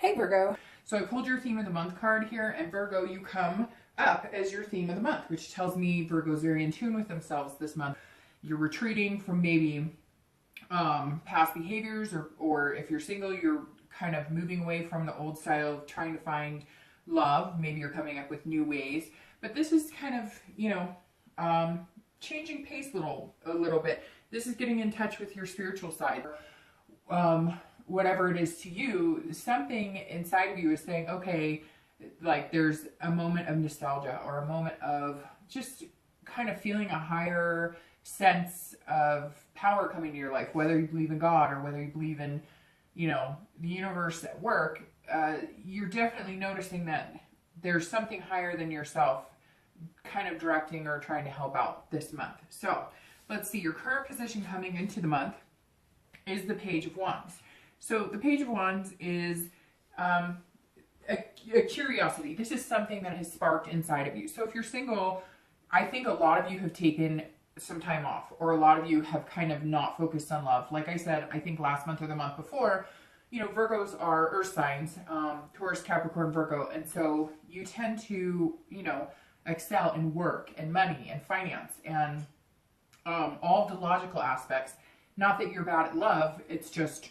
Hey Virgo. So I pulled your theme of the month card here, and Virgo, you come up as your theme of the month, which tells me Virgo's very in tune with themselves this month. You're retreating from maybe past behaviors, or if you're single, you're kind of moving away from the old style of trying to find love. Maybe you're coming up with new ways, but this is kind of, changing pace a little bit. This is getting in touch with your spiritual side. Whatever it is to you, something inside of you is saying, okay, like there's a moment of nostalgia or a moment of just kind of feeling a higher sense of power coming to your life, whether you believe in God or whether you believe in, the universe at work. You're definitely noticing that there's something higher than yourself kind of directing or trying to help out this month. So let's see, your current position coming into the month is the Page of Wands. So the Page of Wands is a curiosity. This is something that has sparked inside of you. So if you're single, I think a lot of you have taken some time off, or a lot of you have kind of not focused on love. Like I said, I think last month or the month before, Virgos are earth signs, Taurus, Capricorn, Virgo. And so you tend to, excel in work and money and finance and all the logical aspects. Not that you're bad at love. It's just,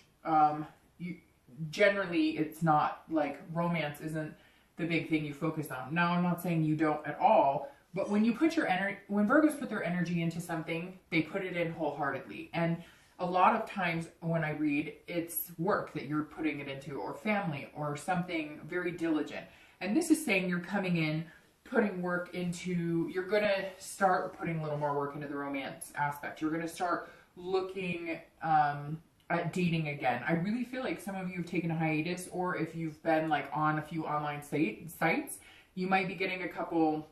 generally it's not like romance isn't the big thing you focus on. Now, I'm not saying you don't at all, but when you put your energy, when Virgos put their energy into something, they put it in wholeheartedly. And a lot of times when I read, it's work that you're putting it into, or family, or something very diligent. And this is saying you're coming in, putting work into, you're going to start putting a little more work into the romance aspect. You're going to start looking at dating again. I really feel like some of you have taken a hiatus, or if you've been like on a few online sites, you might be getting a couple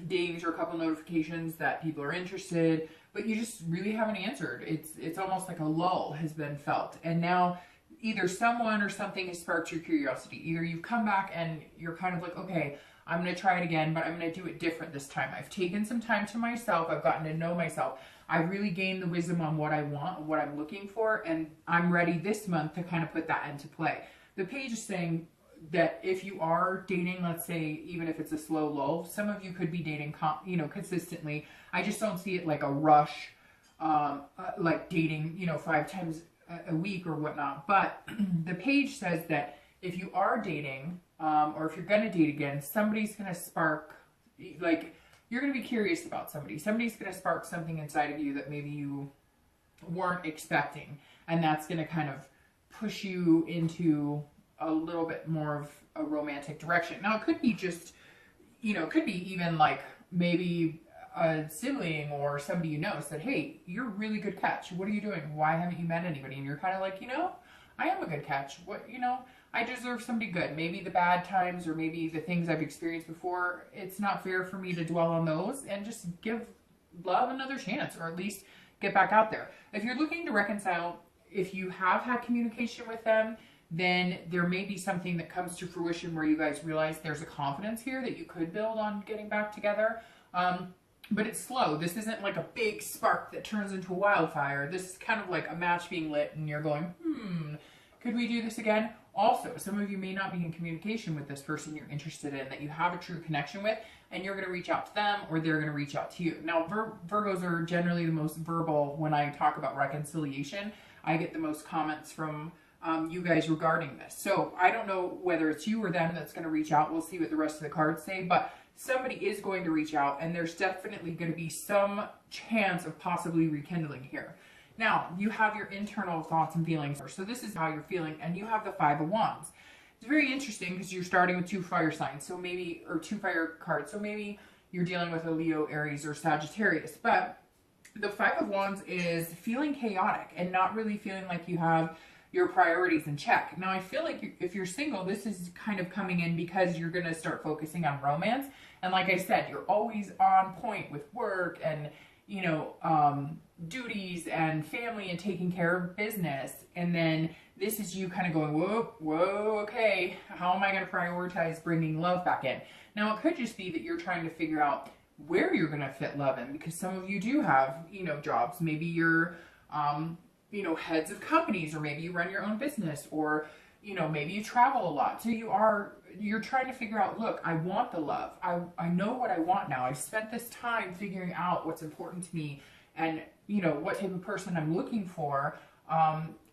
dings or a couple notifications that people are interested, but you just really haven't answered. It's almost like a lull has been felt. And now either someone or something has sparked your curiosity. Either you've come back and you're kind of like, okay, I'm going to try it again, but I'm going to do it different this time. I've taken some time to myself. I've gotten to know myself. I've really gained the wisdom on what I want, what I'm looking for, and I'm ready this month to kind of put that into play. The page is saying that if you are dating, let's say, even if it's a slow lull, some of you could be dating, consistently. I just don't see it like a rush, like dating, 5 times a week or whatnot. But the page says that if you are dating, or if you're going to date again, somebody's going to spark, like, you're going to be curious about somebody. Somebody's going to spark something inside of you that maybe you weren't expecting. And that's going to kind of push you into a little bit more of a romantic direction. Now, it could be just, it could be even like maybe a sibling or somebody you know said, hey, you're a really good catch. What are you doing? Why haven't you met anybody? And you're kind of like, I am a good catch. What, I deserve somebody good. Maybe the bad times or maybe the things I've experienced before, it's not fair for me to dwell on those, and just give love another chance, or at least get back out there. If you're looking to reconcile, if you have had communication with them, then there may be something that comes to fruition where you guys realize there's a confidence here that you could build on getting back together. But it's slow. This isn't like a big spark that turns into a wildfire. This is kind of like a match being lit and you're going, could we do this again? Also, some of you may not be in communication with this person you're interested in, that you have a true connection with, and you're going to reach out to them, or they're going to reach out to you. Now, Virgos are generally the most verbal when I talk about reconciliation. I get the most comments from you guys regarding this. So I don't know whether it's you or them that's going to reach out. We'll see what the rest of the cards say, but somebody is going to reach out, and there's definitely going to be some chance of possibly rekindling here. Now, you have your internal thoughts and feelings. So this is how you're feeling, and you have the 5 of Wands. It's very interesting because you're starting with 2 fire signs, so maybe, or 2 fire cards. So maybe you're dealing with a Leo, Aries, or Sagittarius. But the 5 of Wands is feeling chaotic and not really feeling like you have your priorities in check. Now, I feel like if you're single, this is kind of coming in because you're going to start focusing on romance. And like I said, you're always on point with work and, duties and family and taking care of business. And then this is you kind of going, whoa, okay, how am I going to prioritize bringing love back in? Now, it could just be that you're trying to figure out where you're going to fit love in, because some of you do have, jobs. Maybe you're, heads of companies, or maybe you run your own business, or you know, maybe you travel a lot. So you're trying to figure out, look, I want the love. I know what I want now. I've spent this time figuring out what's important to me and, you know, what type of person I'm looking for.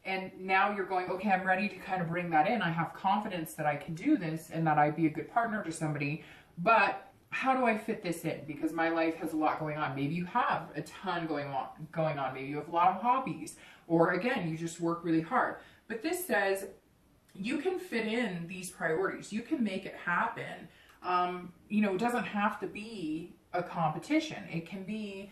And now you're going, okay, I'm ready to kind of bring that in. I have confidence that I can do this and that I'd be a good partner to somebody. But how do I fit this in? Because my life has a lot going on. Maybe you have a ton going on. Maybe you have a lot of hobbies. Or again, you just work really hard. But this says you can fit in these priorities. You can make it happen. You know, it doesn't have to be a competition. It can be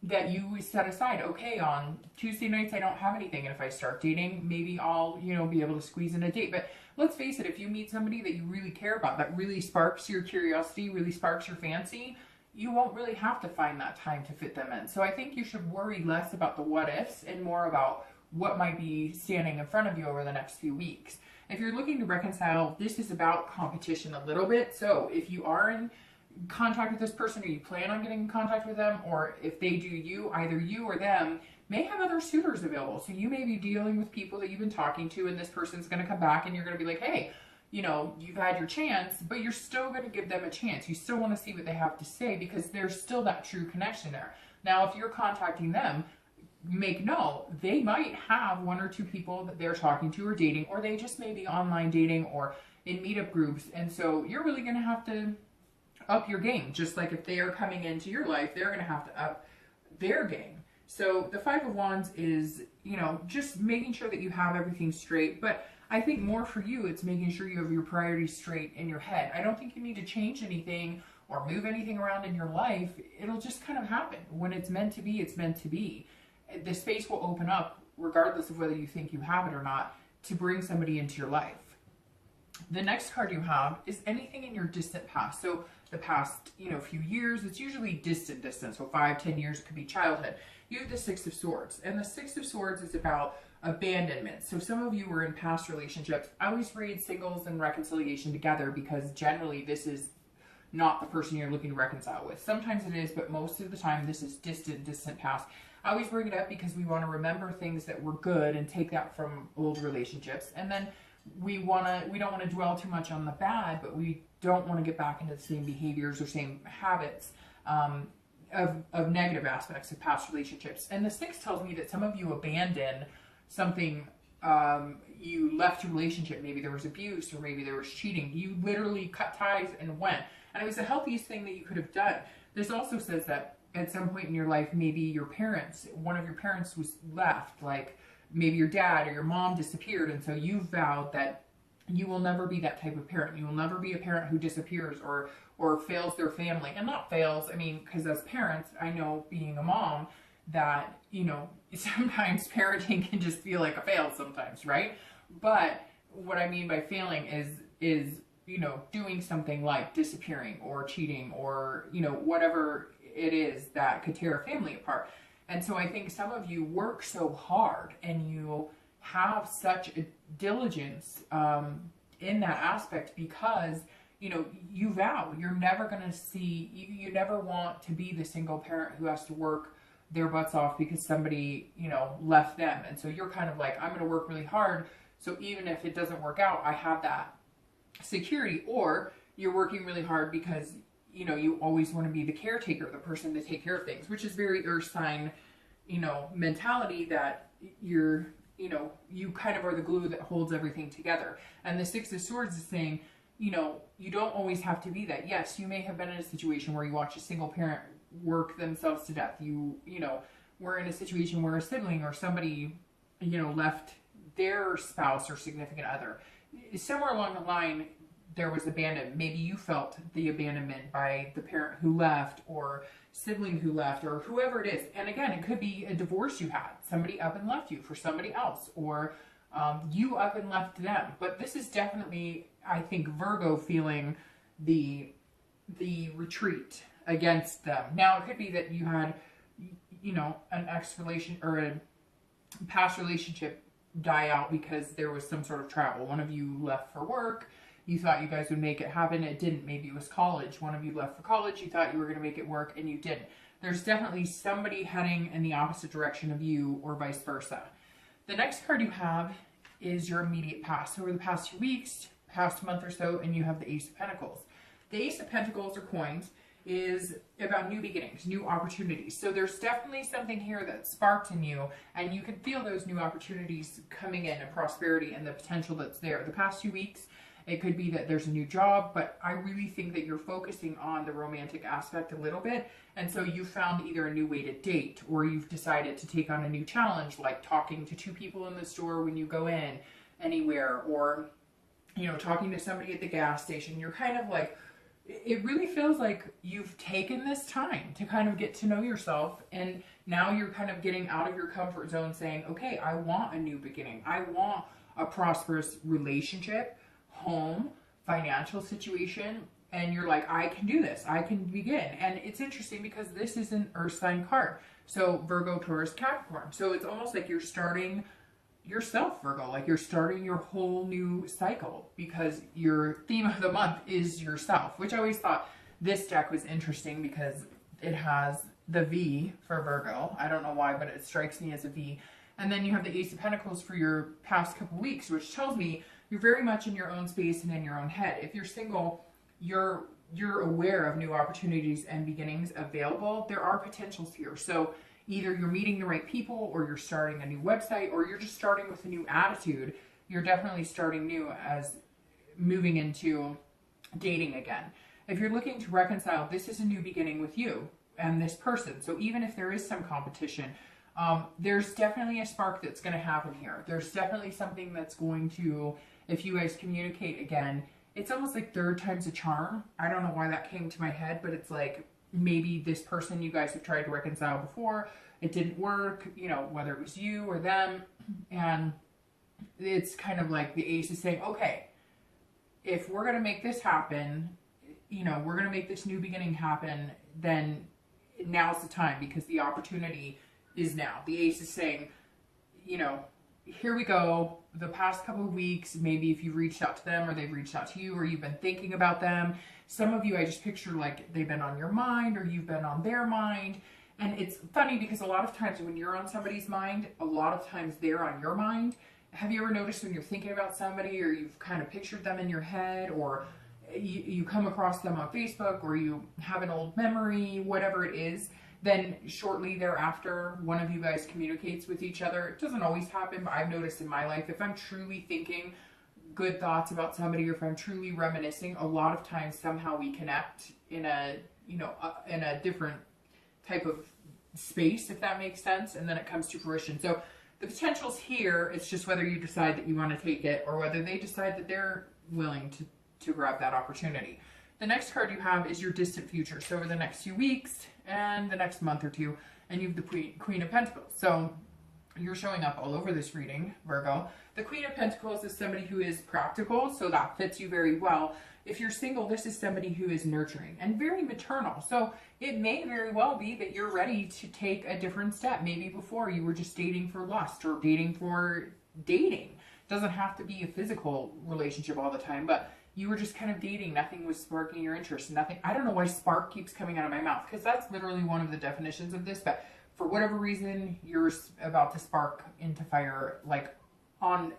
that you set aside, okay, on Tuesday nights I don't have anything, and if I start dating, maybe I'll, you know, be able to squeeze in a date. But let's face it, if you meet somebody that you really care about, that really sparks your curiosity, really sparks your fancy, you won't really have to find that time to fit them in. So I think you should worry less about the what ifs and more about what might be standing in front of you over the next few weeks. If you're looking to reconcile, this is about competition a little bit. So if you are in contact with this person, or you plan on getting in contact with them, or if they do you, either you or them may have other suitors available. So you may be dealing with people that you've been talking to, and this person's going to come back and you're going to be like, hey, you know, you've had your chance, but you're still going to give them a chance. You still want to see what they have to say because there's still that true connection there. Now, if you're contacting them, make note, they might have one or two people that they're talking to or dating, or they just may be online dating or in meetup groups. And so you're really going to have to up your game. Just like if they are coming into your life, they're going to have to up their game. So the Five of Wands is, you know, just making sure that you have everything straight. But I think more for you, it's making sure you have your priorities straight in your head. I don't think you need to change anything or move anything around in your life. It'll just kind of happen. When it's meant to be, it's meant to be. The space will open up, regardless of whether you think you have it or not, to bring somebody into your life. The next card you have is anything in your distant past. So the past, you know, few years, it's usually distant. So 5-10 years, it could be childhood. You have the Six of Swords, and the Six of Swords is about abandonment. So some of you were in past relationships. I always read singles and reconciliation together because generally this is not the person you're looking to reconcile with. Sometimes it is, but most of the time this is distant past. I always bring it up because we want to remember things that were good and take that from old relationships. And then we don't want to dwell too much on the bad, but we don't want to get back into the same behaviors or same habits of negative aspects of past relationships. And the Six tells me that some of you abandoned something. You left your relationship. Maybe there was abuse, or maybe there was cheating. You literally cut ties and went. And it was the healthiest thing that you could have done. This also says that at some point in your life, maybe one of your parents was left, like maybe your dad or your mom disappeared, and so you vowed that you will never be that type of parent. You will never be a parent who disappears or fails their family. And not fails, I mean, because as parents, I know being a mom that, you know, sometimes parenting can just feel like a fail sometimes, right? But what I mean by failing is, you know, doing something like disappearing or cheating or, you know, whatever it is that could tear a family apart. And so I think some of you work so hard and you have such a diligence in that aspect because, you know, you vow you're never going to see, you never want to be the single parent who has to work their butts off because somebody, you know, left them. And so you're kind of like, I'm going to work really hard. So even if it doesn't work out, I have that security. Or you're working really hard because, you know, you always want to be the caretaker, the person to take care of things, which is very earth sign, you know, mentality that you're, you know, you kind of are the glue that holds everything together. And the Six of Swords is saying, you know, you don't always have to be that. Yes, you may have been in a situation where you watch a single parent work themselves to death. You know, were in a situation where a sibling or somebody, you know, left their spouse or significant other. Somewhere along the line, there was abandonment. Maybe you felt the abandonment by the parent who left or sibling who left or whoever it is. And again, it could be a divorce you had. Somebody up and left you for somebody else, or you up and left them. But this is definitely, I think, Virgo feeling the retreat against them. Now, it could be that you had, you know, an ex-relation or a past relationship die out because there was some sort of travel. One of you left for work. You thought you guys would make it happen. It didn't. Maybe it was college. One of you left for college. You thought you were going to make it work and you didn't. There's definitely somebody heading in the opposite direction of you or vice versa. The next card you have is your immediate past. So over the past 2 weeks, past month or so, and you have the Ace of Pentacles. The Ace of Pentacles or coins is about new beginnings, new opportunities. So there's definitely something here that sparked in you, and you can feel those new opportunities coming in and prosperity and the potential that's there. The past 2 weeks, it could be that there's a new job, but I really think that you're focusing on the romantic aspect a little bit. And so you found either a new way to date, or you've decided to take on a new challenge, like talking to 2 people in the store when you go in anywhere, or, you know, talking to somebody at the gas station. You're kind of like, it really feels like you've taken this time to kind of get to know yourself, and now you're kind of getting out of your comfort zone saying, okay, I want a new beginning. I want a prosperous relationship, home, financial situation, and you're like, I can do this. I can begin. And it's interesting because this is an earth sign card. So Virgo, Taurus, Capricorn. So it's almost like you're starting yourself, Virgo, like you're starting your whole new cycle, because your theme of the month is yourself, which I always thought this deck was interesting because it has the V for Virgo. I don't know why, but it strikes me as a V. And then you have the Ace of Pentacles for your past couple weeks, which tells me you're very much in your own space and in your own head. If you're single, you're aware of new opportunities and beginnings available. There are potentials here. So either you're meeting the right people, or you're starting a new website, or you're just starting with a new attitude. You're definitely starting new as moving into dating again. If you're looking to reconcile, this is a new beginning with you and this person. So even if there is some competition, there's definitely a spark that's going to happen here. There's definitely something that's going to, if you guys communicate again, it's almost like third time's a charm. I don't know why that came to my head, but it's like, maybe this person you guys have tried to reconcile before, it didn't work, you know, whether it was you or them. And it's kind of like the Ace is saying, okay, if we're going to make this happen, you know, we're going to make this new beginning happen, then now's the time, because the opportunity is now. The Ace is saying, you know, here we go. The past couple of weeks, maybe if you've reached out to them, or they've reached out to you, or you've been thinking about them. Some of you, I just picture like they've been on your mind, or you've been on their mind. And it's funny because a lot of times when you're on somebody's mind, a lot of times they're on your mind. Have you ever noticed when you're thinking about somebody, or you've kind of pictured them in your head, or you come across them on Facebook, or you have an old memory, whatever it is, then shortly thereafter, one of you guys communicates with each other. It doesn't always happen, but I've noticed in my life, if I'm truly thinking good thoughts about somebody, or if I'm truly reminiscing, a lot of times somehow we connect in a, you know, in a different type of space, if that makes sense, and then it comes to fruition. So the potential's here. It's just whether you decide that you want to take it, or whether they decide that they're willing to grab that opportunity. The next card you have is your distant future. So over the next few weeks and the next month or two, and you have the Queen of Pentacles. So you're showing up all over this reading, Virgo. The Queen of Pentacles is somebody who is practical, so that fits you very well. If you're single, this is somebody who is nurturing and very maternal. So it may very well be that you're ready to take a different step. Maybe before you were just dating for lust, or dating for dating. It doesn't have to be a physical relationship all the time, but you were just kind of dating. Nothing was sparking your interest. Nothing. I don't know why spark keeps coming out of my mouth, because that's literally one of the definitions of this, but for whatever reason, you're about to spark into fire, like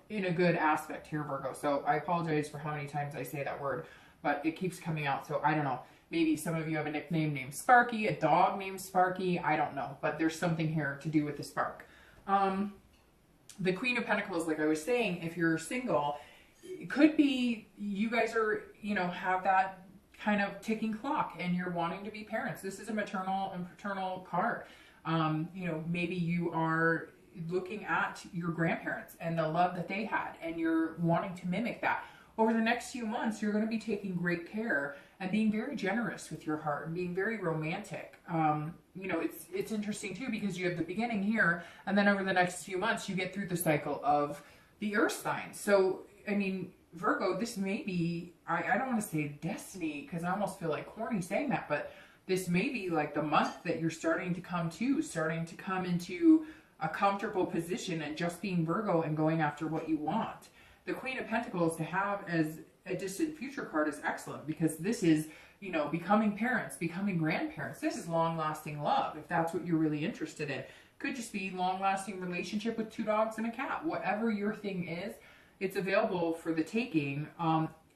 in a good aspect here, Virgo. So I apologize for how many times I say that word, but it keeps coming out. So I don't know. Maybe some of you have a nickname named Sparky, a dog named Sparky. I don't know, but there's something here to do with the spark. The Queen of Pentacles, like I was saying, if you're single, it could be you guys are, you know, have that kind of ticking clock, and you're wanting to be parents. This is a maternal and paternal card. You know, maybe you are looking at your grandparents and the love that they had, and you're wanting to mimic that. Over the next few months, you're going to be taking great care and being very generous with your heart and being very romantic. You know, it's interesting too, because you have the beginning here, and then over the next few months, you get through the cycle of the earth signs. So, I mean, Virgo, this may be, I don't want to say destiny, because I almost feel like corny saying that, but this may be like the month that you're starting to come into a comfortable position and just being Virgo and going after what you want. The Queen of Pentacles to have as a distant future card is excellent, because this is, you know, becoming parents, becoming grandparents. This is long-lasting love, if that's what you're really interested in. Could just be long-lasting relationship with 2 dogs and a cat. Whatever your thing is, it's available for the taking.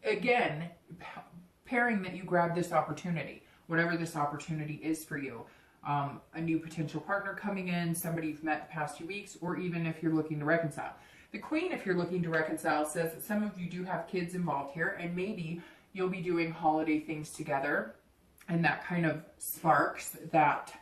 Again, pairing that you grab this opportunity, whatever this opportunity is for you. A new potential partner coming in, somebody you've met the past few weeks, or even if you're looking to reconcile. The Queen, if you're looking to reconcile, says that some of you do have kids involved here, and maybe you'll be doing holiday things together, and that kind of sparks that,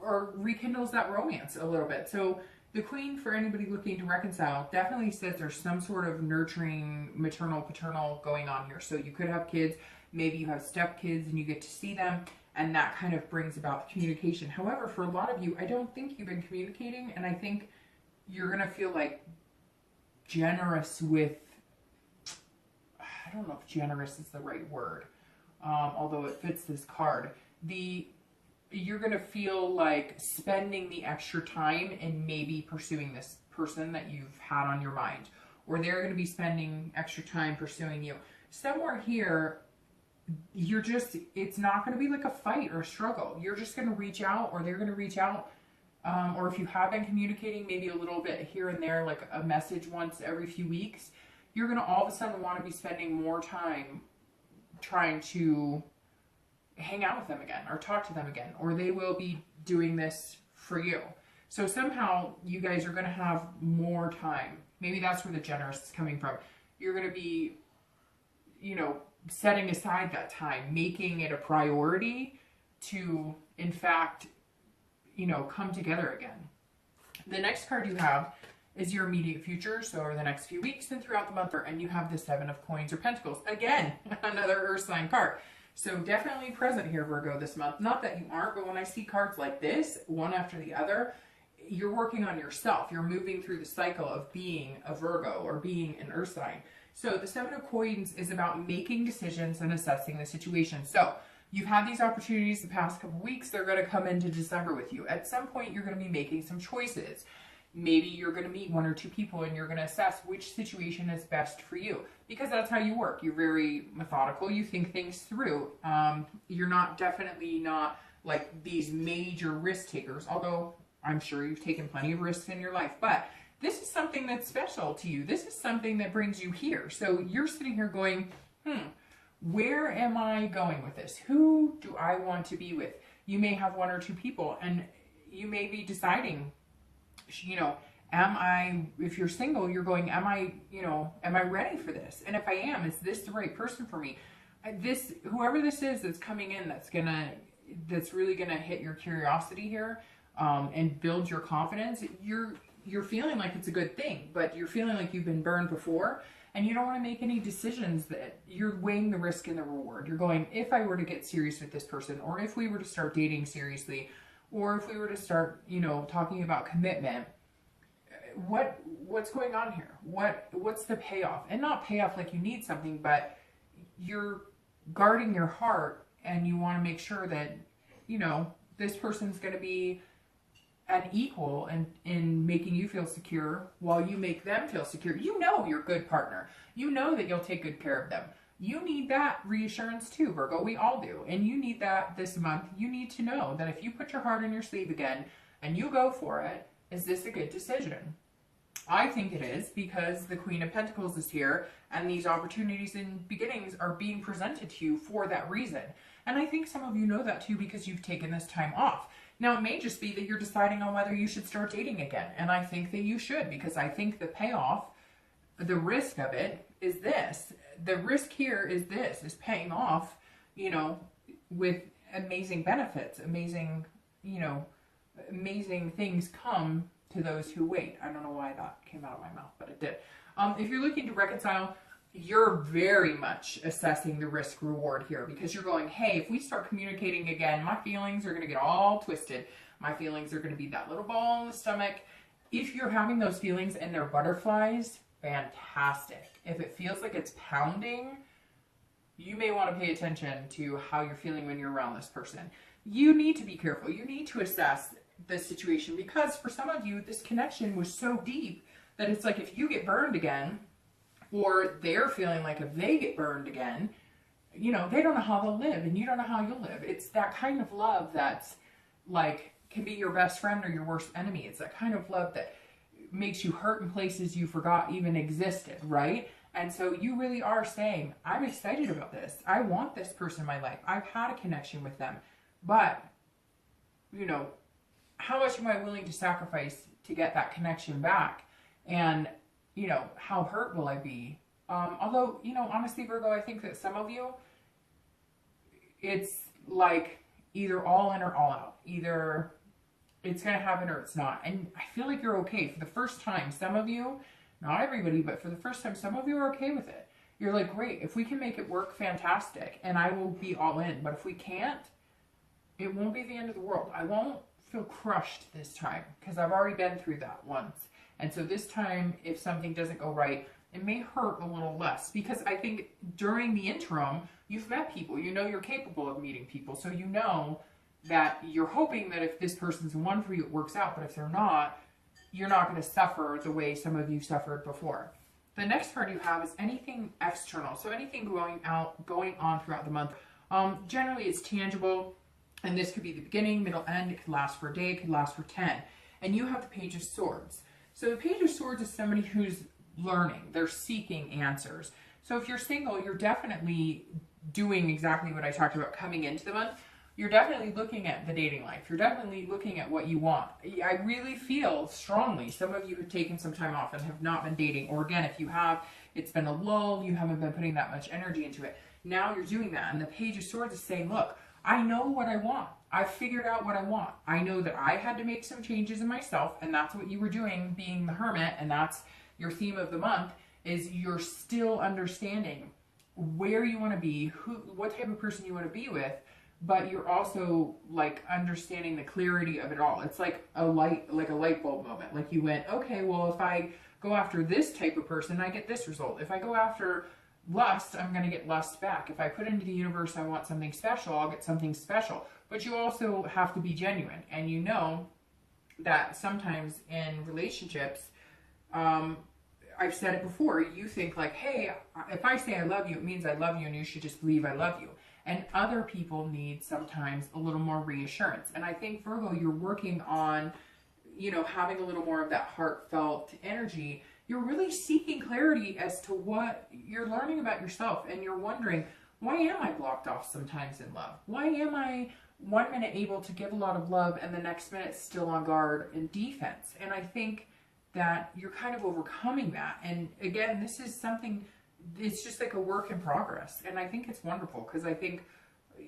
or rekindles that romance a little bit. So the Queen, for anybody looking to reconcile, definitely says there's some sort of nurturing, maternal, paternal going on here. So you could have kids, maybe you have stepkids and you get to see them, and that kind of brings about communication. However, for a lot of you, I don't think you've been communicating, and I think you're going to feel like generous with, I don't know if generous is the right word, although it fits this card. You're going to feel like spending the extra time and maybe pursuing this person that you've had on your mind, or they're going to be spending extra time pursuing you. Somewhere here, it's not going to be like a fight or a struggle. You're just going to reach out, or they're going to reach out. Or if you have been communicating, maybe a little bit here and there, like a message once every few weeks, you're going to all of a sudden want to be spending more time trying to hang out with them again or talk to them again, or they will be doing this for you. So somehow you guys are going to have more time. Maybe that's where the generous is coming from. You're going to be, setting aside that time, making it a priority to, in fact, come together again. The next card you have is your immediate future, so over the next few weeks and throughout the month, and you have the 7 of Coins or Pentacles. Again, another Earth sign card. So definitely present here, Virgo, this month. Not that you aren't, but when I see cards like this, one after the other, you're working on yourself. You're moving through the cycle of being a Virgo or being an Earth sign. So the 7 of Coins is about making decisions and assessing the situation. So you've had these opportunities the past couple weeks. They're going to come into December with you. At some point, you're going to be making some choices. Maybe you're going to meet 1 or 2 people and you're going to assess which situation is best for you, because that's how you work. You're very methodical. You think things through. You're definitely not like these major risk takers, although I'm sure you've taken plenty of risks in your life. But this is something that's special to you. This is something that brings you here. So you're sitting here going, where am I going with this? Who do I want to be with? You may have 1 or 2 people, and you may be deciding, if you're single, you're going, am I ready for this? And if I am, is this the right person for me? Whoever this is that's coming in, that's really gonna hit your curiosity here, and build your confidence. You're feeling like it's a good thing, but you're feeling like you've been burned before, and you don't want to make any decisions that you're weighing the risk and the reward. You're going, if I were to get serious with this person, or if we were to start dating seriously, or if we were to start, talking about commitment, what's going on here? What's the payoff? And not payoff like you need something, but you're guarding your heart, and you want to make sure that, this person's going to be an equal in making you feel secure while you make them feel secure. You're a good partner. You know that you'll take good care of them. You need that reassurance too, Virgo. We all do. And you need that this month. You need to know that if you put your heart on your sleeve again and you go for it, is this a good decision? I think it is, because the Queen of Pentacles is here, and these opportunities and beginnings are being presented to you for that reason. And I think some of you know that too, because you've taken this time off. Now, it may just be that you're deciding on whether you should start dating again. And I think that you should, because I think the payoff, the risk of it is this. The risk here is paying off, with amazing benefits, amazing things come to those who wait. I don't know why that came out of my mouth, but it did. If you're looking to reconcile, you're very much assessing the risk reward here, because you're going, hey, if we start communicating again, my feelings are going to get all twisted. My feelings are going to be that little ball in the stomach. If you're having those feelings and they're butterflies, fantastic. If it feels like it's pounding, you may want to pay attention to how you're feeling when you're around this person. You need to be careful. You need to assess the situation, because for some of you, this connection was so deep that it's like, if you get burned again, or they're feeling like if they get burned again, they don't know how they'll live, and you don't know how you'll live. It's that kind of love that's like, can be your best friend or your worst enemy. It's that kind of love that makes you hurt in places you forgot even existed, right? And so you really are saying, I'm excited about this. I want this person in my life. I've had a connection with them. But, you know, how much am I willing to sacrifice to get that connection back? And, you know, how hurt will I be? Although, you know, honestly, Virgo, I think that some of you, it's like either all in or all out. Either it's going to happen or it's not. And I feel like you're okay. For the first time, some of you, not everybody, but for the first time, some of you are okay with it. You're like, great, if we can make it work, fantastic. And I will be all in. But if we can't, it won't be the end of the world. I won't feel crushed this time because I've already been through that once. And so this time, if something doesn't go right, it may hurt a little less, because I think during the interim, you've met people. You know you're capable of meeting people. So you know that you're hoping that if this person's the one for you, it works out. But if they're not, you're not going to suffer the way some of you suffered before. The next card you have is anything external. So anything going on throughout the month. Generally, it's tangible. And this could be the beginning, middle, end. It could last for a day. It could last for 10. And you have the Page of Swords. So the Page of Swords is somebody who's learning. They're seeking answers. So if you're single, you're definitely doing exactly what I talked about coming into the month. You're definitely looking at the dating life. You're definitely looking at what you want. I really feel strongly some of you have taken some time off and have not been dating. Or again, if you have, it's been a lull. You haven't been putting that much energy into it. Now you're doing that. And the Page of Swords is saying, look, I know what I want. I've figured out what I want. I know that I had to make some changes in myself, and that's what you were doing, being the hermit, and that's your theme of the month, is you're still understanding where you want to be, what type of person you want to be with, but you're also like understanding the clarity of it all. It's like a light bulb moment. Like you went, okay, well, if I go after this type of person, I get this result. If I go after lust, I'm going to get lust back. If I put into the universe, I want something special, I'll get something special. But you also have to be genuine. And you know that sometimes in relationships, I've said it before, you think like, hey, if I say I love you, it means I love you and you should just believe I love you. And other people need sometimes a little more reassurance. And I think, Virgo, you're working on, you know, having a little more of that heartfelt energy. You're really seeking clarity as to what you're learning about yourself. And you're wondering, why am I blocked off sometimes in love? Why am I 1 minute able to give a lot of love and the next minute still on guard and defense? And I think that you're kind of overcoming that. And again, this is something, it's just like a work in progress. And I think it's wonderful because I think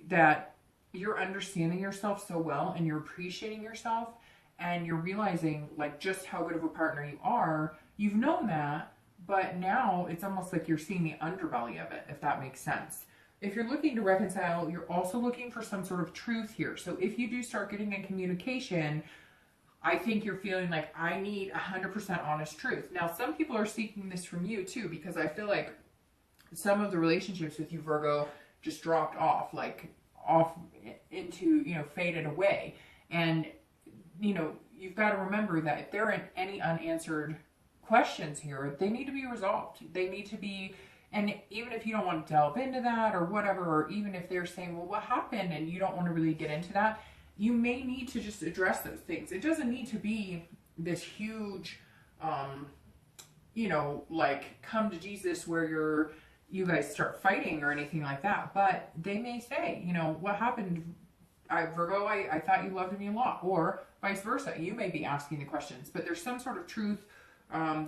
that you're understanding yourself so well and you're appreciating yourself and you're realizing like just how good of a partner you are. You've known that, but now it's almost like you're seeing the underbelly of it, if that makes sense. If you're looking to reconcile, you're also looking for some sort of truth here. So if you do start getting in communication, I think you're feeling like I need 100% honest truth. Now, some people are seeking this from you too, because I feel like some of the relationships with you, Virgo, just dropped off, like off into, you know, faded away. And, you know, you've got to remember that if there are any unanswered questions here, they need to be resolved. They need to be, and even if you don't want to delve into that or whatever, or even if they're saying, well, what happened? And you don't want to really get into that, you may need to just address those things. It doesn't need to be this huge, you know, like come to Jesus where you guys start fighting or anything like that. But they may say, you know, what happened? Virgo, I thought you loved me a lot, or vice versa. You may be asking the questions, but there's some sort of truth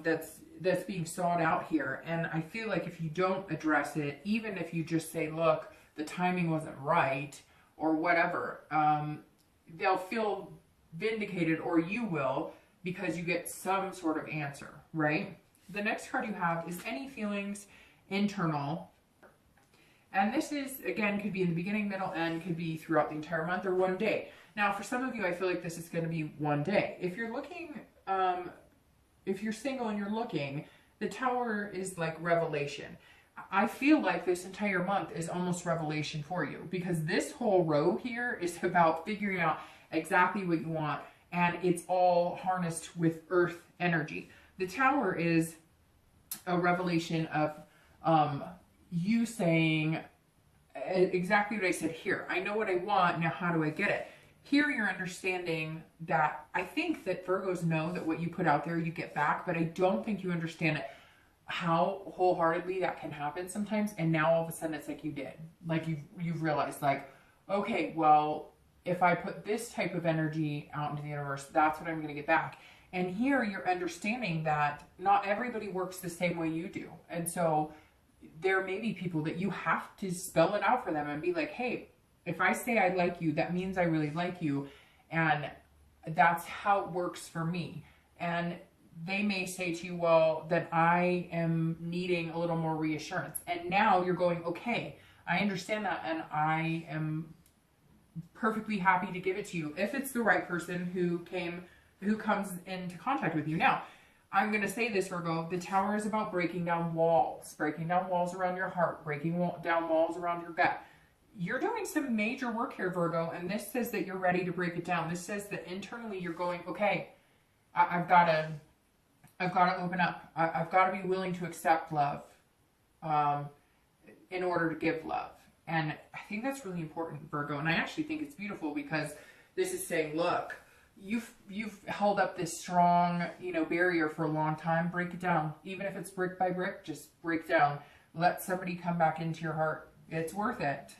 that's being sought out here. And I feel like if you don't address it, even if you just say, look, the timing wasn't right or whatever, they'll feel vindicated, or you will, because you get some sort of answer, right? The next card you have is any feelings internal. And this is, again, could be in the beginning, middle, end, could be throughout the entire month or one day. Now, for some of you, I feel like this is going to be one day. If you're looking, if you're single and you're looking, the Tower is like revelation. I feel like this entire month is almost revelation for you, because this whole row here is about figuring out exactly what you want, and it's all harnessed with earth energy. The Tower is a revelation of you saying exactly what I said here. I know what I want, now how do I get it? here you're understanding that I think that Virgos know that what you put out there, you get back, but I don't think you understand it, how wholeheartedly that can happen sometimes. And now all of a sudden it's like you did. Like you've realized, like, okay, well, if I put this type of energy out into the universe, that's what I'm going to get back. And here you're understanding that not everybody works the same way you do. And so there may be people that you have to spell it out for them and be like, hey, if I say I like you, that means I really like you. And that's how it works for me. And they may say to you, well, that I am needing a little more reassurance. And now you're going, okay, I understand that. And I am perfectly happy to give it to you if it's the right person who comes into contact with you. Now, I'm going to say this, Virgo, the Tower is about breaking down walls around your heart, breaking down walls around your gut. You're doing some major work here, Virgo, and this says that you're ready to break it down. This says that internally you're going, okay, I've got to open up. I've got to be willing to accept love in order to give love. And I think that's really important, Virgo. And I actually think it's beautiful because this is saying, look, you've held up this strong, barrier for a long time. Break it down. Even if it's brick by brick, just break down. Let somebody come back into your heart. It's worth it.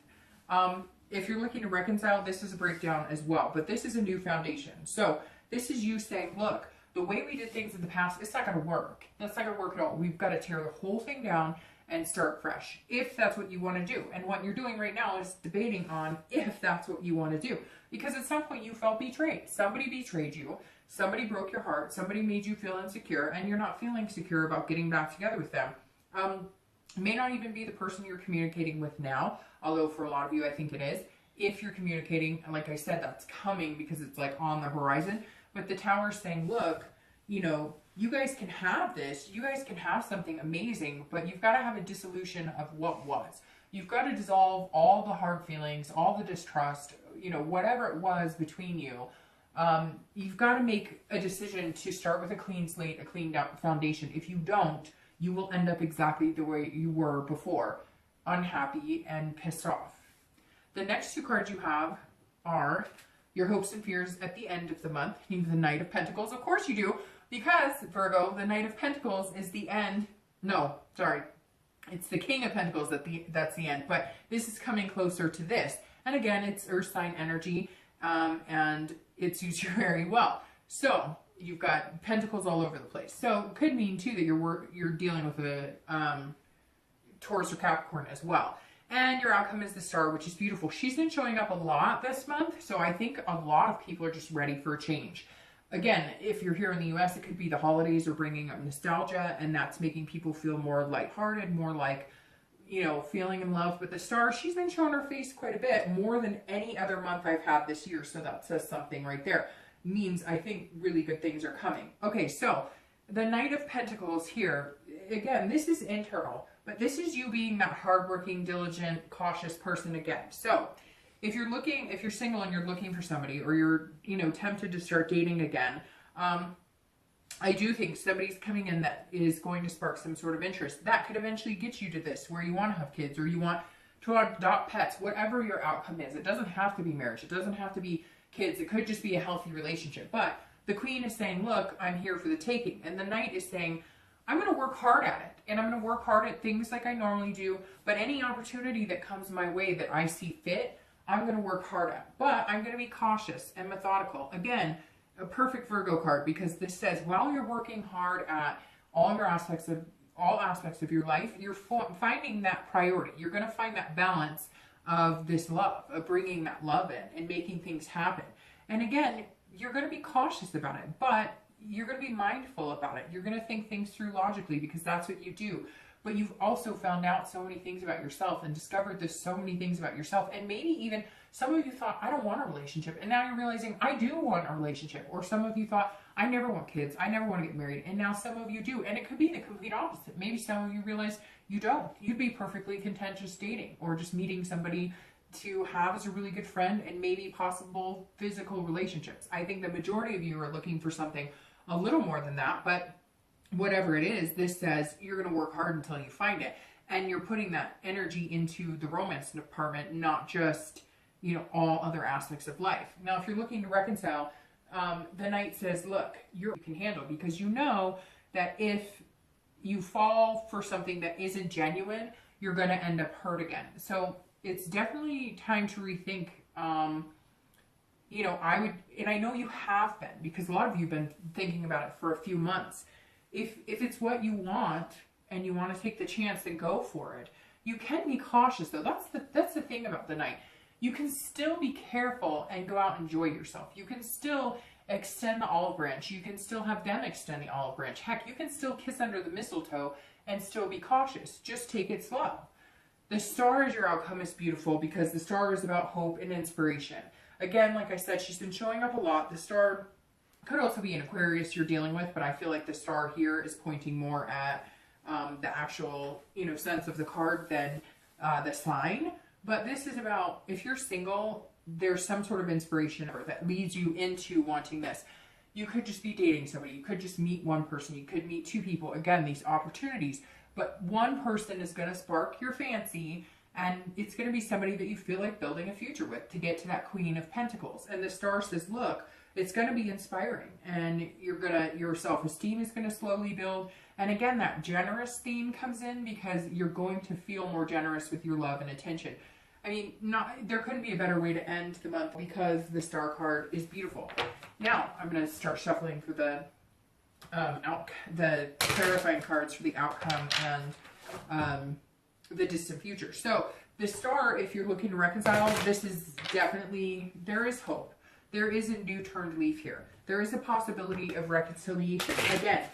If you're looking to reconcile, this is a breakdown as well. But this is a new foundation. So this is you saying, look, the way we did things in the past, it's not going to work. That's not going to work at all. We've got to tear the whole thing down and start fresh, if that's what you want to do. And what you're doing right now is debating on if that's what you want to do. Because at some point you felt betrayed. Somebody betrayed you. Somebody broke your heart. Somebody made you feel insecure, and you're not feeling secure about getting back together with them. It may not even be the person you're communicating with now, although for a lot of you, I think it is. If you're communicating, like I said, that's coming because it's like on the horizon. But the Tower's saying, look, you guys can have this. You guys can have something amazing, but you've got to have a dissolution of what was. You've got to dissolve all the hard feelings, all the distrust, whatever it was between you. You've got to make a decision to start with a clean slate, a clean foundation. If you don't, you will end up exactly the way you were before, unhappy and pissed off. The next two cards you have are your hopes and fears at the end of the month. You have the Knight of Pentacles. Of course you do, because, Virgo, the Knight of Pentacles is the end. No, sorry. It's the King of Pentacles that's the end. But this is coming closer to this. And again, it's Earth sign energy, and it suits you very well. So you've got pentacles all over the place. So it could mean, too, that you're dealing with a Taurus or Capricorn as well. And your outcome is the Star, which is beautiful. She's been showing up a lot this month, so I think a lot of people are just ready for a change. Again, if you're here in the US, it could be the holidays are bringing up nostalgia, and that's making people feel more lighthearted, more like, feeling in love. But the Star, she's been showing her face quite a bit, more than any other month I've had this year, so that says something right there. Means I think really good things are coming. Okay, so the Knight of Pentacles here, again, this is internal. But this is you being that hardworking, diligent, cautious person again. So if you're single and you're looking for somebody, or you're, tempted to start dating again, I do think somebody's coming in that is going to spark some sort of interest. That could eventually get you to this, where you want to have kids, or you want to adopt pets, whatever your outcome is. It doesn't have to be marriage. It doesn't have to be kids. It could just be a healthy relationship. But the Queen is saying, look, I'm here for the taking. And the Knight is saying, I'm going to work hard at it, and I'm going to work hard at things like I normally do, but any opportunity that comes my way that I see fit, I'm going to work hard at. But I'm going to be cautious and methodical. Again, a perfect Virgo card, because this says while you're working hard at all aspects of your life, you're finding that priority. You're going to find that balance of this love, of bringing that love in and making things happen. And again, you're going to be cautious about it, but you're going to be mindful about it. You're going to think things through logically, because that's what you do. But you've also found out so many things about yourself and discovered there's so many things about yourself. And maybe even some of you thought, I don't want a relationship. And now you're realizing, I do want a relationship. Or some of you thought, I never want kids. I never want to get married. And now some of you do. And it could be the complete opposite. Maybe some of you realize you don't. You'd be perfectly content just dating, or just meeting somebody to have as a really good friend, and maybe possible physical relationships. I think the majority of you are looking for something a little more than that, but whatever it is, this says you're going to work hard until you find it. And you're putting that energy into the romance department, not just you know, all other aspects of life. Now, if you're looking to reconcile, the Knight says, look, you can handle, because you know that if you fall for something that isn't genuine, you're going to end up hurt again. So it's definitely time to rethink. You know, I would, and I know you have been, because a lot of you have been thinking about it for a few months. If it's what you want and you want to take the chance and go for it, you can be cautious though. That's the thing about the Knight. You can still be careful and go out and enjoy yourself. You can still extend the olive branch. You can still have them extend the olive branch. Heck, you can still kiss under the mistletoe and still be cautious. Just take it slow. The Star as your outcome is beautiful, because the Star is about hope and inspiration. Again, like I said, she's been showing up a lot. The Star could also be an Aquarius you're dealing with, but I feel like the Star here is pointing more at the actual, you know, sense of the card than the sign. But this is about, if you're single, there's some sort of inspiration that leads you into wanting this. You could just be dating somebody. You could just meet one person. You could meet two people. Again, these opportunities. But one person is going to spark your fancy, and it's going to be somebody that you feel like building a future with to get to that Queen of Pentacles. And the Star says, look, it's going to be inspiring, and your self-esteem is going to slowly build. And again, that generous theme comes in, because you're going to feel more generous with your love and attention. I mean, there couldn't be a better way to end the month, because the Star card is beautiful. Now, I'm going to start shuffling for the clarifying cards for the outcome and the distant future. So the Star, if you're looking to reconcile, this is definitely, there is hope. There is a new turned leaf here. There is a possibility of reconciliation. Again,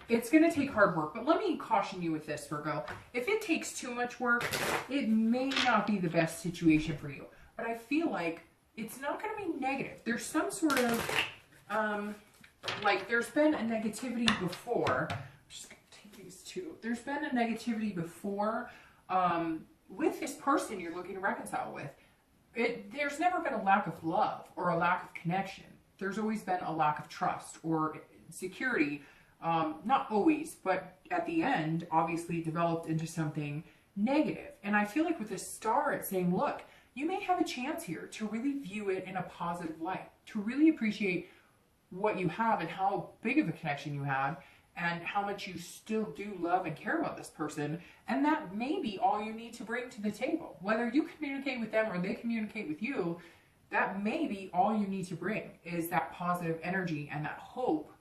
it's going to take hard work, but let me caution you with this, Virgo. If it takes too much work, it may not be the best situation for you. But I feel like it's not going to be negative. There's some sort of, like, there's been a negativity before. I'm just going to take these two. There's been a negativity before with this person you're looking to reconcile with. There's never been a lack of love or a lack of connection. There's always been a lack of trust or security. Not always, but at the end, obviously developed into something negative. And I feel like with the Star, it's saying, look, you may have a chance here to really view it in a positive light, to really appreciate what you have and how big of a connection you have, and how much you still do love and care about this person. And that may be all you need to bring to the table. Whether you communicate with them or they communicate with you, that may be all you need to bring, is that positive energy and that hope,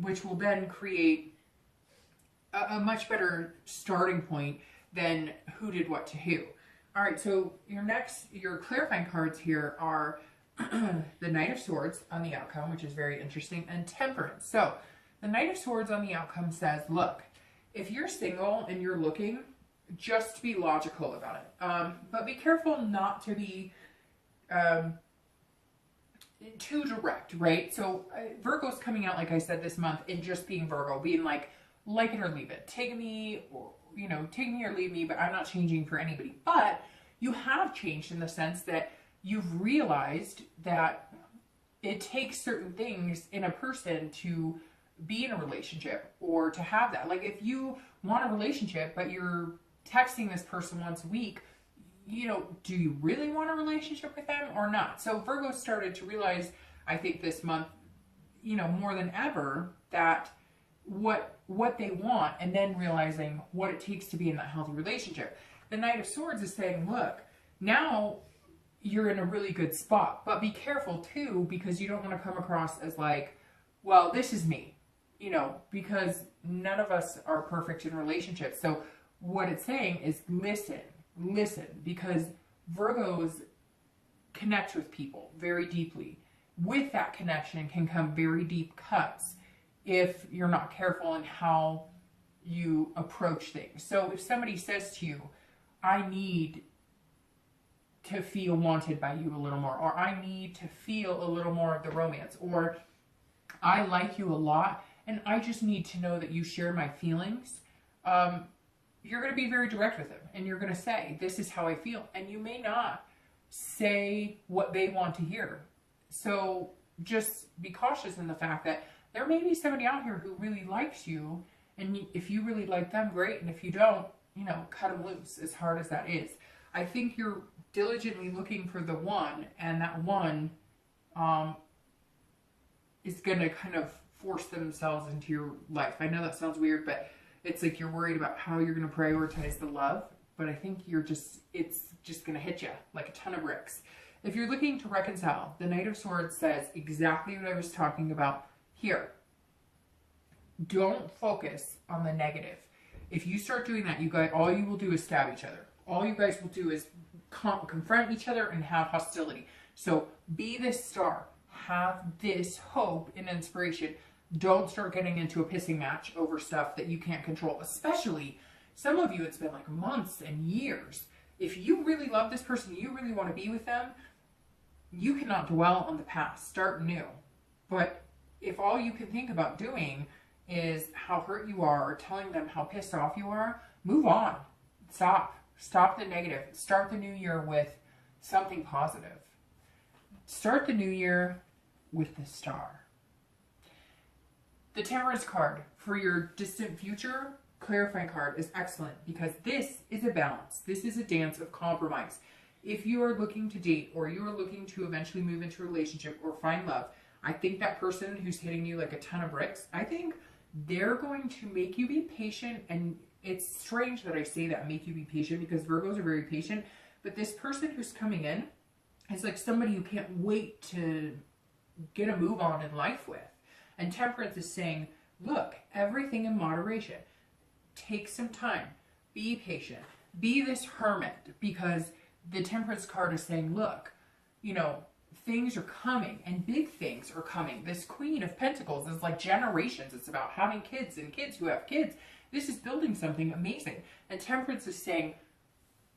which will then create a much better starting point than who did what to who. All right, so your clarifying cards here are the Knight of Swords on the outcome, which is very interesting, and Temperance. So the Knight of Swords on the outcome says, look, if you're single and you're looking, just be logical about it. But be careful not to be too direct, right? So Virgo's coming out, like I said, this month in just being Virgo, being like it or leave it. Take me or leave me, but I'm not changing for anybody. But you have changed in the sense that you've realized that it takes certain things in a person to be in a relationship or to have that. Like if you want a relationship, but you're texting this person once a week, do you really want a relationship with them or not? So Virgo started to realize, I think this month, more than ever, that what they want, and then realizing what it takes to be in that healthy relationship. The Knight of Swords is saying, look, now you're in a really good spot, but be careful too, because you don't want to come across as like, well, this is me, because none of us are perfect in relationships. So what it's saying is listen, because Virgos connect with people very deeply. With that connection can come very deep cuts if you're not careful in how you approach things. So if somebody says to you, I need to feel wanted by you a little more, or I need to feel a little more of the romance, or I like you a lot and I just need to know that you share my feelings, you're going to be very direct with them, and you're going to say, this is how I feel. And you may not say what they want to hear. So just be cautious in the fact that there may be somebody out here who really likes you, and if you really like them, great. And if you don't, cut them loose, as hard as that is. I think you're diligently looking for the one, and that one is going to kind of force themselves into your life. I know that sounds weird, but it's like you're worried about how you're going to prioritize the love, but I think it's just going to hit you like a ton of bricks. If you're looking to reconcile, the Knight of Swords says exactly what I was talking about here. Don't focus on the negative. If you start doing that, you guys, all you will do is stab each other. All you guys will do is confront each other and have hostility. So be this star. Have this hope and inspiration. Don't start getting into a pissing match over stuff that you can't control. Especially, some of you, it's been like months and years. If you really love this person, you really want to be with them, you cannot dwell on the past. Start new. But if all you can think about doing is how hurt you are or telling them how pissed off you are, move on. Stop. Stop the negative. Start the new year with something positive. Start the new year with the star. The Temperance card for your distant future clarifying card is excellent because this is a balance. This is a dance of compromise. If you are looking to date or you are looking to eventually move into a relationship or find love, I think that person who's hitting you like a ton of bricks, I think they're going to make you be patient. And it's strange that I say that, make you be patient, because Virgos are very patient. But this person who's coming in is like somebody you can't wait to get a move on in life with. And Temperance is saying, look, everything in moderation. Take some time. Be patient. Be this hermit, because the Temperance card is saying, look, you know, things are coming and big things are coming. This Queen of Pentacles is like generations. It's about having kids and kids who have kids. This is building something amazing. And Temperance is saying,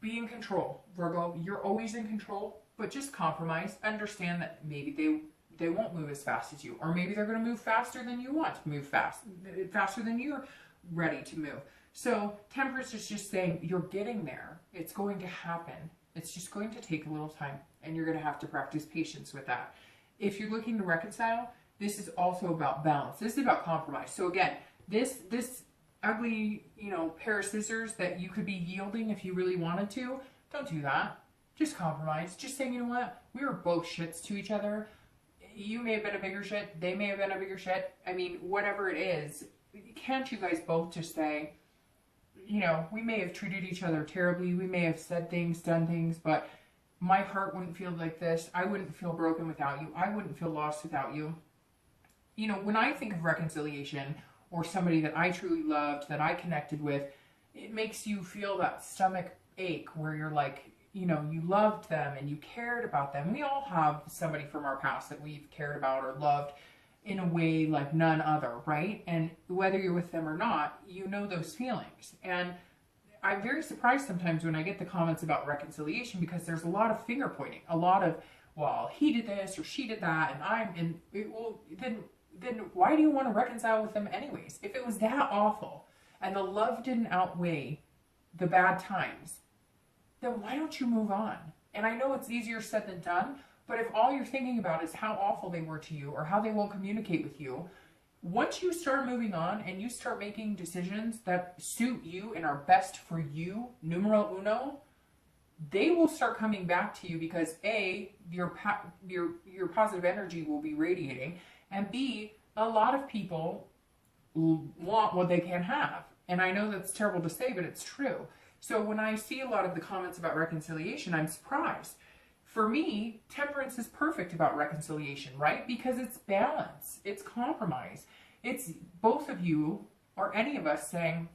be in control, Virgo. You're always in control, but just compromise. Understand that maybe they won't move as fast as you, or maybe they're going to move faster than you want to move faster than you're ready to move. So Temperance is just saying, you're getting there. It's going to happen. It's just going to take a little time, and you're going to have to practice patience with that. If you're looking to reconcile, this is also about balance. This is about compromise. So again, this ugly, you know, pair of scissors that you could be yielding if you really wanted to, don't do that. Just compromise. Just saying, you know what? We were both shits to each other. You may have been a bigger shit. They may have been a bigger shit. I mean, whatever it is, can't you guys both just say, you know, we may have treated each other terribly. We may have said things, done things, but my heart wouldn't feel like this. I wouldn't feel broken without you. I wouldn't feel lost without you. You know, when I think of reconciliation or somebody that I truly loved, that I connected with, it makes you feel that stomach ache where you're like, you know, you loved them and you cared about them. We all have somebody from our past that we've cared about or loved in a way like none other, right? And whether you're with them or not, you know those feelings. And I'm very surprised sometimes when I get the comments about reconciliation, because there's a lot of finger pointing, a lot of, well, he did this or she did that, and then why do you want to reconcile with them anyways? If it was that awful and the love didn't outweigh the bad times, then why don't you move on? And I know it's easier said than done, but if all you're thinking about is how awful they were to you or how they won't communicate with you, once you start moving on and you start making decisions that suit you and are best for you, numero uno, they will start coming back to you because A, your positive energy will be radiating, and B, a lot of people want what they can't have. And I know that's terrible to say, but it's true. So when I see a lot of the comments about reconciliation, I'm surprised. For me, Temperance is perfect about reconciliation, right? Because it's balance, it's compromise. It's both of you or any of us saying,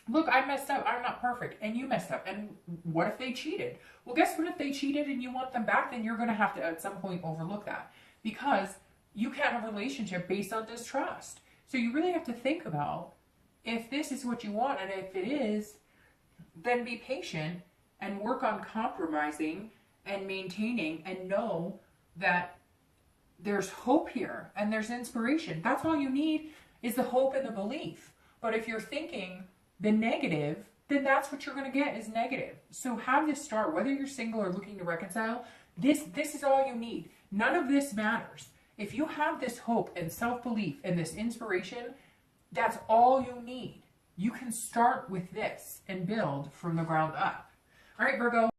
look, I messed up, I'm not perfect, and you messed up. And what if they cheated? Well, guess what? If they cheated and you want them back, then you're going to have to at some point overlook that, because you can't have a relationship based on distrust. So you really have to think about if this is what you want, and if it is, then be patient and work on compromising and maintaining, and know that there's hope here and there's inspiration. That's all you need, is the hope and the belief. But if you're thinking the negative, then that's what you're going to get, is negative. So have this star, whether you're single or looking to reconcile, this is all you need. None of this matters. If you have this hope and self-belief and this inspiration, that's all you need. You can start with this and build from the ground up. All right, Virgo.